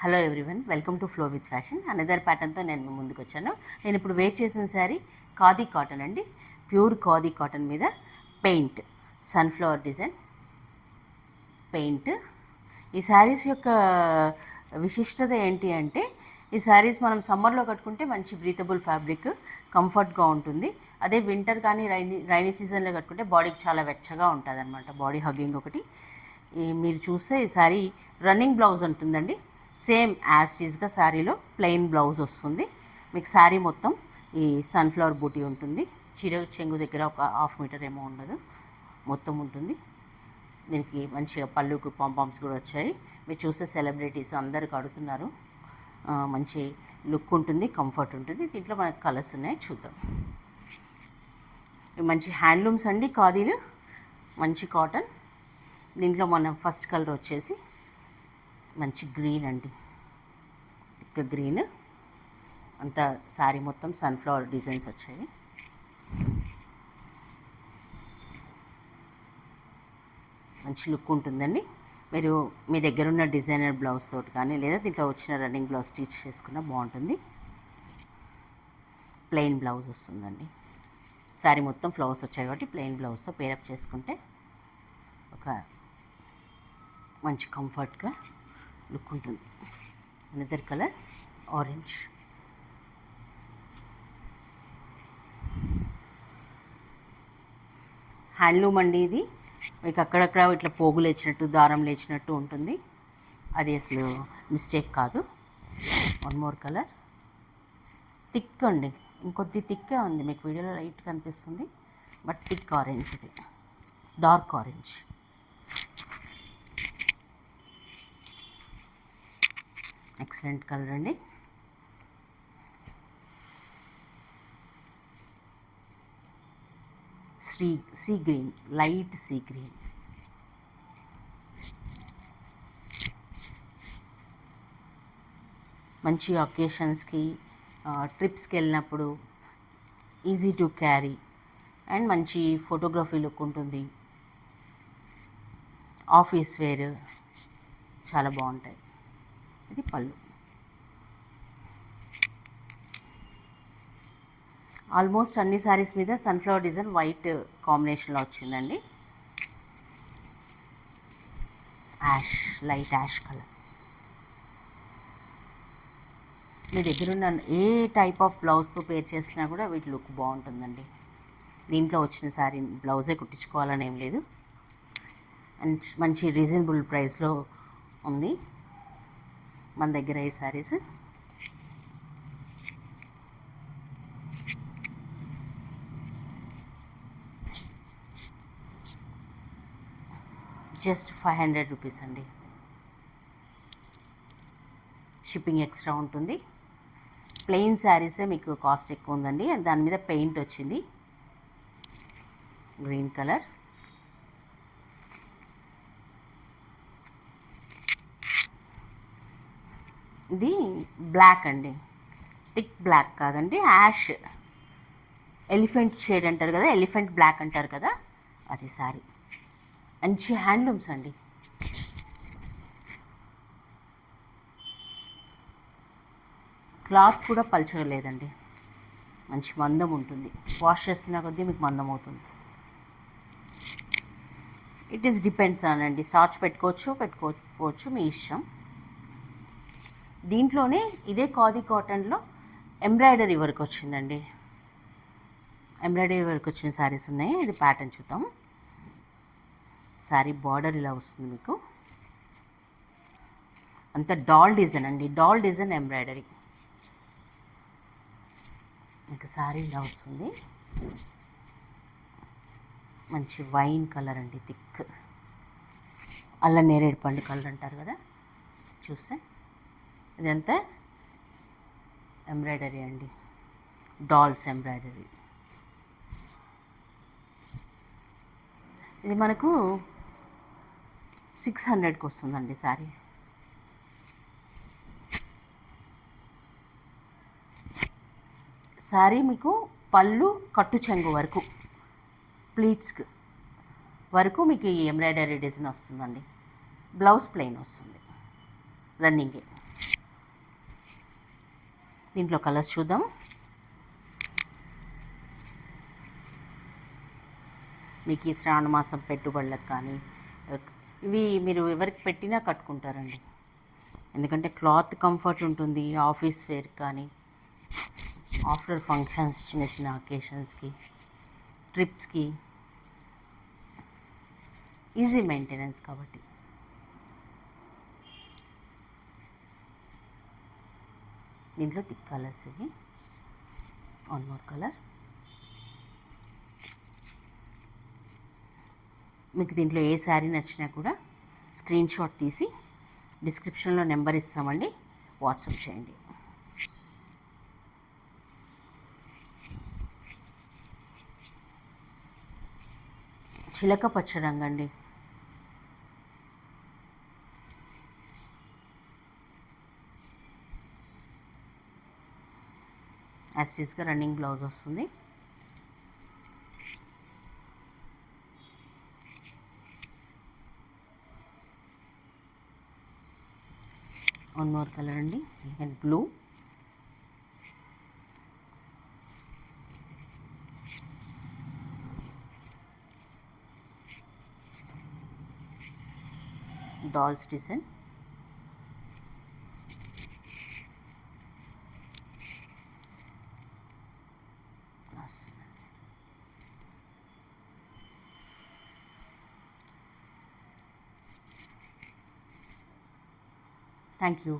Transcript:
Hello everyone, welcome to flow with fashion. Another ప్యాటర్న్తో నేను మీ ముందుకు వచ్చాను. నేను ఇప్పుడు వేర్ చేసిన శారీ ఖాదీ కాటన్ అండి. ప్యూర్ ఖాదీ కాటన్ మీద పెయింట్, సన్ఫ్లవర్ డిజైన్ పెయింట్. ఈ శారీస్ యొక్క విశిష్టత ఏంటి అంటే, ఈ శారీస్ మనం సమ్మర్లో కట్టుకుంటే మంచి బ్రీతబుల్ ఫ్యాబ్రిక్, కంఫర్ట్గా ఉంటుంది. అదే వింటర్ కానీ రైనీ సీజన్లో కట్టుకుంటే బాడీకి చాలా వెచ్చగా ఉంటుంది అనమాట. బాడీ హగ్గింగ్ ఒకటి. మీరు చూస్తే ఈ శారీ రన్నింగ్ బ్లౌజ్ ఉంటుందండి. సేమ్ యాజ్ టీజ్గా శారీలో ప్లెయిన్ బ్లౌజ్ వస్తుంది. మీకు శారీ మొత్తం ఈ సన్ఫ్లవర్ బూటీ ఉంటుంది. చీర చెంగు దగ్గర ఒక 1/2 మీటర్ ఏమో ఉండదు, మొత్తం ఉంటుంది. దీనికి మంచిగా పళ్ళుకు పాంపామ్స్ కూడా వచ్చాయి. మీరు చూస్తే సెలబ్రిటీస్ అందరు కడుతున్నారు. మంచి లుక్ ఉంటుంది, కంఫర్ట్ ఉంటుంది. దీంట్లో మనకు కలర్స్ ఉన్నాయి, చూద్దాం. మంచి హ్యాండ్లూమ్స్ అండి, ఖాదీలు, మంచి కాటన్. దీంట్లో మన ఫస్ట్ కలర్ వచ్చేసి మంచి గ్రీన్ అండి, ఇక గ్రీన్ అంతా శారీ మొత్తం సన్ఫ్లవర్ డిజైన్స్ వచ్చాయి. మంచి లుక్ ఉంటుందండి. మీరు మీ దగ్గర ఉన్న డిజైనర్ బ్లౌజ్ తోటి కానీ, లేదా దీంట్లో వచ్చిన రన్నింగ్ బ్లౌజ్ స్టిచ్ చేసుకున్నా బాగుంటుంది. ప్లెయిన్ బ్లౌజ్ వస్తుందండి. శారీ మొత్తం ఫ్లవర్స్ వచ్చాయి కాబట్టి ప్లెయిన్ బ్లౌజ్తో పేరప్ చేసుకుంటే ఒక మంచి కంఫర్ట్గా లుక్ ఉంటుంది. Another colour orange. హ్యాండ్లూమ్ అండి ఇది. మీకు అక్కడక్కడ ఇట్లా పోగులు లేచినట్టు, దారం లేచినట్టు ఉంటుంది. అది అసలు మిస్టేక్ కాదు. వన్ మోర్ కలర్ థిక్ అండి, ఇంకొద్ది థిక్కే ఉంది. మీకు వీడియోలో లైట్ కనిపిస్తుంది, బట్ థిక్ ఆరెంజ్, ఇది డార్క్ ఆరెంజ్. ఎక్సలెంట్ కలర్ అండి. Sea green, light sea green. మంచి అకేషన్స్కి, ట్రిప్స్కి వెళ్ళినప్పుడు ఈజీ టు క్యారీ అండ్ మంచి ఫోటోగ్రఫీ లుక్ ఉంటుంది. ఆఫీస్ వేర్ చాలా బాగుంటాయి. ఇది పళ్ళు. ఆల్మోస్ట్ అన్ని శారీస్ మీద సన్ఫ్లవర్ డిజైన్ వైట్ కాంబినేషన్లో వచ్చిందండి. Ash, light ash colour. మీ దగ్గర ఉన్న ఏ టైప్ ఆఫ్ బ్లౌజ్తో పేర్ చేసినా కూడా వీటి లుక్ బాగుంటుందండి. దీంట్లో వచ్చిన శారీ బ్లౌజే కుట్టించుకోవాలని ఏం లేదు. అండ్ మంచి రీజనబుల్ ప్రైస్లో ఉంది మన దగ్గర ఈ శారీస్. జస్ట్ 500 రూపీస్ అండి. షిప్పింగ్ ఎక్స్ట్రా ఉంటుంది. ప్లెయిన్ శారీసే మీకు కాస్ట్ ఎక్కువ ఉందండి. దాని మీద పెయింట్ వచ్చింది, గ్రీన్ కలర్. ఇది బ్లాక్ అండి, థిక్ బ్లాక్ కాదండి, యాష్, ఎలిఫెంట్ షేడ్ అంటారు కదా, ఎలిఫెంట్ బ్లాక్ అంటారు కదా, అది శారీ. మంచి హ్యాండ్లూమ్స్ అండి. క్లాత్ కూడా పల్చగా లేదండి, మంచి మందం ఉంటుంది. వాష్ చేస్తున్న కొద్దీ మీకు మందం అవుతుంది. ఇట్ ఈస్ డిపెండ్స్ అనండి, స్టార్చ్ పెట్టుకోవచ్చు మీ ఇష్టం. దీంట్లోనే ఇదే ఖాదీ కాటన్లో ఎంబ్రాయిడరీ వర్క్ వచ్చిందండి. ఎంబ్రాయిడరీ వర్క్ వచ్చిన శారీస్ ఉన్నాయి. ఇది ప్యాటర్న్ చూద్దాం. శారీ బార్డర్ ఇలా వస్తుంది మీకు, అంత డాల్ డిజైన్ అండి, డాల్ డిజైన్ ఎంబ్రాయిడరీ. మీకు శారీ ఇలా వస్తుంది. మంచి వైన్ కలర్ అండి, థిక్ అల్ల నేరేడు పండు కలర్ అంటారు కదా. చూస్తే ఇదంతా ఎంబ్రాయిడరీ అండి, డాల్స్ ఎంబ్రాయిడరీ. ఇది మనకు 600కి వస్తుందండి శారీ. శారీ మీకు పళ్ళు కట్టు చెంగు వరకు, ప్లీట్స్ వరకు మీకు ఈ ఎంబ్రాయిడరీ డిజైన్ వస్తుందండి. బ్లౌజ్ ప్లెయిన్ వస్తుంది, రన్నింగే. దీంట్లో కలర్స్ చూద్దాం. మీకు ఈ శ్రావణ మాసం పెట్టుబడులకు కానీ ఇవి మీరు ఎవరికి పెట్టినా కట్టుకుంటారండి. ఎందుకంటే క్లాత్ కంఫర్ట్ ఉంటుంది. ఆఫీస్ వేర్ కానీ ఆఫ్టర్ ఫంక్షన్స్, చిన్న చిన్న అకేషన్స్కి, ట్రిప్స్కి ఈజీ మెయింటెనెన్స్ కాబట్టి. దీంట్లో థిక్ కలర్స్ ఇవి. One more colour. మీకు దీంట్లో ఏ శారీ నచ్చినా కూడా స్క్రీన్ షాట్ తీసి డిస్క్రిప్షన్లో నెంబర్ ఇస్తామండి, వాట్సాప్ చేయండి. చిలక పచ్చ రంగండి. యాస్టీస్గా రన్నింగ్ బ్లౌజ్ వస్తుంది. వన్ మోర్ కలర్ అండి, and blue. Dolls design. Thank you.